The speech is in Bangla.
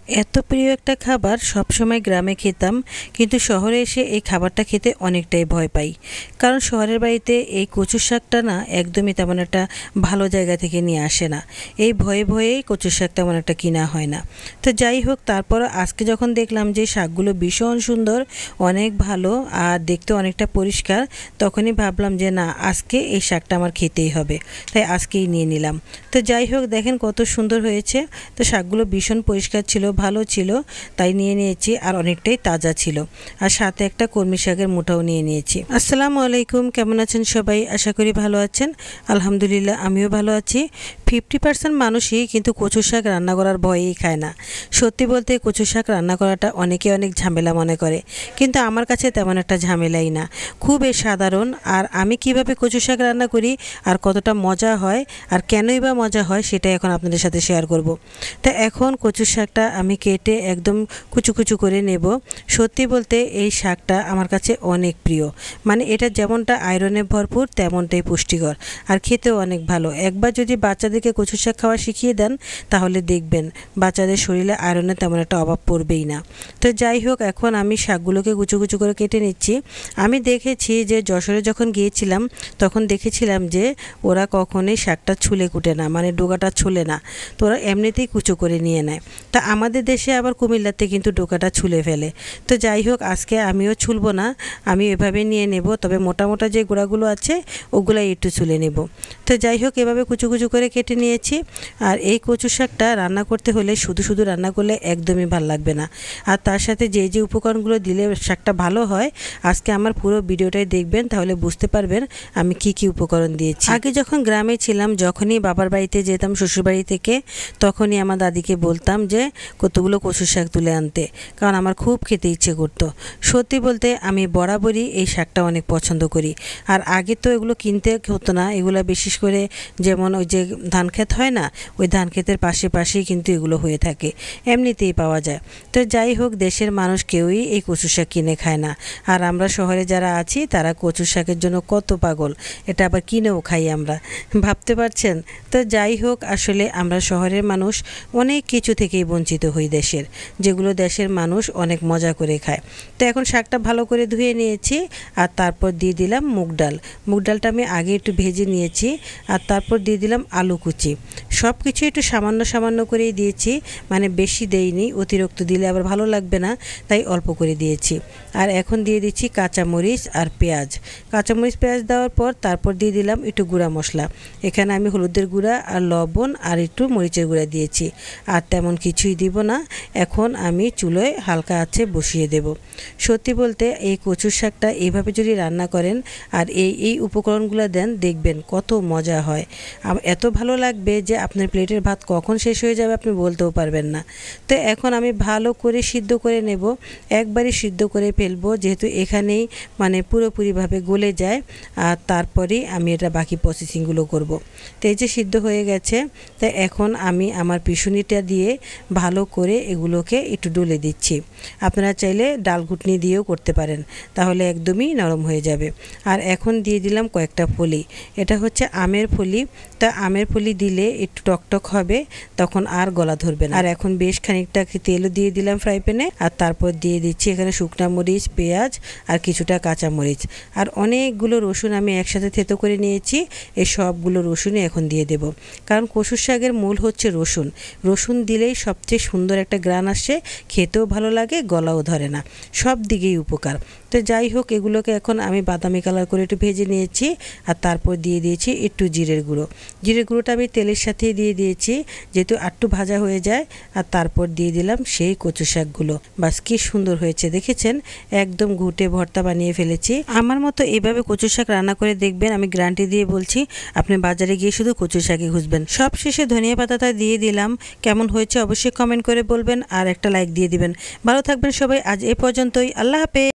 এত প্রিয় একটা খাবার সবসময় গ্রামে খেতাম, কিন্তু শহরে এসে এই খাবারটা খেতে অনেকটাই ভয় পাই। কারণ শহরের বাড়িতে এই কচুর শাকটা না একদমই তেমন একটা ভালো জায়গা থেকে নিয়ে আসে না। এই ভয়ে ভয়েই কচুর শাক তেমন একটা কিনা হয় না। তো যাই হোক, তারপর আজকে যখন দেখলাম যে শাকগুলো ভীষণ সুন্দর, অনেক ভালো আর দেখতে অনেকটা পরিষ্কার, তখনই ভাবলাম যে না, আজকে এই শাকটা আমার খেতেই হবে। তাই আজকেই নিয়ে নিলাম। তো যাই হোক, দেখেন কত সুন্দর হয়েছে। তো শাকগুলো ভীষণ পরিষ্কার ছিল, ভালো ছিল, তাই নিয়ে নিয়েছি। আর অনেকটাই তাজা ছিল। আর সাথে একটা কলমি শাকের মুঠাও নিয়ে নিয়েছি। আসসালামু আলাইকুম, কেমন আছেন সবাই? আশা করি ভালো আছেন। আলহামদুলিল্লাহ, আমিও ভালো আছি। 50% মানুষই কিন্তু কচু শাক রান্না করার ভয়েই খায় না। সত্যি বলতে কচু শাক রান্না করাটা অনেকে অনেক ঝামেলা মনে করে, কিন্তু আমার কাছে তেমন একটা ঝামেলাই না, খুবই সাধারণ। আর আমি কিভাবে কচু শাক রান্না করি আর কতটা মজা হয় আর কেনই বা মজা হয়, সেটা এখন আপনাদের সাথে শেয়ার করব। তা এখন কচু শাকটা আমি কেটে একদম কুচু কুচু করে নেব। সত্যি বলতে এই শাকটা আমার কাছে অনেক প্রিয়। মানে এটা যেমনটা আয়রনে ভরপুর, তেমনটাই পুষ্টিকর আর খেতেও অনেক ভালো। একবার যদি বাচ্চাদেরকে কচু শাক খাওয়া শিখিয়ে দেন, তাহলে দেখবেন বাচ্চাদের শরীরে আয়রনের তেমন একটা অভাব পড়বেই না। তো যাই হোক, এখন আমি শাকগুলোকে কুচু কুচু করে কেটে নিচ্ছি। আমি দেখেছি যে যশোরে যখন গিয়েছিলাম, তখন দেখেছিলাম যে ওরা কখনোই শাকটা ছুলে কুটে না, মানে ডোকাটা ছুলে না, তো ওরা এমনিতেই কুচো করে নিয়ে নেয়। তা আমাদের দেশে আবার কুমিল্লাতে কিন্তু ডোকাটা ছুলে ফেলে। তো যাই হোক, আজকে আমিও ছুলবো না, আমি এভাবে নিয়ে নেব। তবে মোটা মোটা যে গোড়াগুলো আছে ওগুলাই একটু ছুলে নেব। তো যাই হোক, এভাবে কুচু কুচু করে কেটে নিয়েছি। আর এই কচু শাকটা রান্না করতে হলে শুধু শুধু রান্না করলে একদমই ভালো লাগবে না। আর তার সাথে যে যে উপকরণগুলো দিলে শাকটা ভালো হয়, আজকে আমার পুরো ভিডিওটাই দেখবেন, তাহলে বুঝতে পারবেন আমি কি কি উপকরণ দিয়েছি। আগে যখন গ্রামে ছিলাম, যখনই বাবার বাড়িতে যেতাম শ্বশুরবাড়ি থেকে, তখনই আমার দাদিকে বলতাম যে কতগুলো কচু শাক তুলে আনতে, কারণ আমার খুব খেতে ইচ্ছে করতো। সত্যি বলতে আমি বরাবরই এই শাকটা অনেক পছন্দ করি। আর আগে তো এগুলো কিনতে হতো না, এগুলো বিশেষ করে যেমন ওই যে ধান ক্ষেত হয় না, ওই ধান ক্ষেতের পাশে পাশেই কিন্তু এগুলো হয়ে থাকে, এমনিতেই পাওয়া যায়। তো যাই হোক, দেশের মানুষ কেউই এই কচু শাক কিনে খায় না। আর আমরা শহরে যারা আছি, তারা কচু শাকের জন্য কত পাগল, এটা আবার কিনেও খাই আমরা, ভাবতে পারছেন? তো যাই হোক, আসলে আমরা শহরের মানুষ অনেক কিছু থেকেই বঞ্চিত হই দেশের, যেগুলো দেশের মানুষ অনেক মজা করে খায়। তো এখন শাকটা ভালো করে ধুয়ে নিয়েছি। আর তারপর দিয়ে দিলাম মুগ ডাল। মুগ ডালটা আমি আগে একটু ভেজে নিয়েছি। আর তারপর দিয়ে দিলাম আলু কুচি। সব কিছু একটু সামান্য সামান্য করেই দিয়েছি, মানে বেশি দেইনি, অতিরিক্ত দিলে আবার ভালো লাগবে না, তাই অল্প করে দিয়েছি। আর এখন দিয়ে দিচ্ছি কাঁচামরিচ আর পেঁয়াজ। কাঁচামরিচ পেঁয়াজ দেওয়ার পর তারপর দিয়ে দিলাম একটু গুঁড়া মশলা। এখানে আমি হলুদের গুঁড়া আর লবণ আর একটু মরিচের গুঁড়া দিয়েছি, আর তেমন কিছুই দিব না। এখন আমি চুলোয় হালকা আঁচে বসিয়ে দেব। সত্যি বলতে এই কচুর শাকটা এইভাবে যদি রান্না করেন আর এই উপকরণগুলো দেন, দেখবেন কত মজা হয়। এত ভালো লাগবে যে আপনার প্লেটের ভাত কখন শেষ হয়ে যাবে আপনি বলতেও পারবেন না। তো এখন আমি ভালো করে সিদ্ধ করে নেব, একবারই সিদ্ধ করে ফেলবো, যেহেতু এখানেই মানে পুরোপুরিভাবে গলে যায়। আর তারপরেই আমি এটা বাকি প্রসেসিংগুলো করব। তো এই যে সিদ্ধ হয়ে গেছে, তো এখন আমি আমার পিষুনিটা দিয়ে ভালো করে এগুলোকে একটু ডলে দিচ্ছি। আপনারা চাইলে ডাল ঘুটনি দিয়েও করতে পারেন, তাহলে একদমই নরম হয়ে যাবে। আর এখন দিয়ে দিলাম কয়েকটা ফলি। এটা হচ্ছে আমের ফলি। তা আমের ফলি দিলে একটু টকটক হবে, তখন আর গলা ধরবে না। আর এখন বেশ খানিকটা তেলও দিয়ে দিলাম ফ্রাই প্যানে। আর তারপর দিয়ে দিচ্ছি এখানে শুকনা মরিচ, পেঁয়াজ আর কিছুটা কাঁচা মরিচ আর অনেকগুলো রসুন আমি একসাথে থেতো করে নিয়েছি। এই সবগুলো রসুনই এখন দিয়ে দেব, কারণ কচুর শাকের মূল হচ্ছে রসুন। রসুন দিলেই সবচেয়ে সুন্দর একটা গ্রান আসে, খেতেও ভালো লাগে, গলাও ধরে না, সব দিকেই উপকার। তো যাই হোক, এগুলোকে এখন আমি বাদামি কালার করে একটু ভেজে নিয়েছি। আর তারপর দিয়ে দিয়েছি একটু জিরের গুঁড়ো। জিরের গুঁড়োটা আমি তেলের সাথেই দিয়ে দিয়েছি, যেহেতু একটু ভাজা হয়ে যায়। আর তারপর দিয়ে দিলাম সেই কচু শাকগুলো। বাস কি সুন্দর হয়েছে দেখেছেন, একদম ঘুটে ভর্তা বানিয়ে ফেলেছি। আমার মতো এভাবে কচু শাক রান্না করে দেখবেন, আমি গ্যারান্টি দিয়ে বলছি, আপনি বাজারে গিয়ে শুধু কচু শাকই খুঁজবেন। সব শেষে ধনিয়া পাতাটা দিয়ে দিলাম। কেমন হয়েছে অবশ্যই কমেন্ট করে বলবেন, আর একটা লাইক দিয়ে দিবেন। ভালো থাকবেন সবাই, আজ এ পর্যন্তই। আল্লাহ হাফেজ।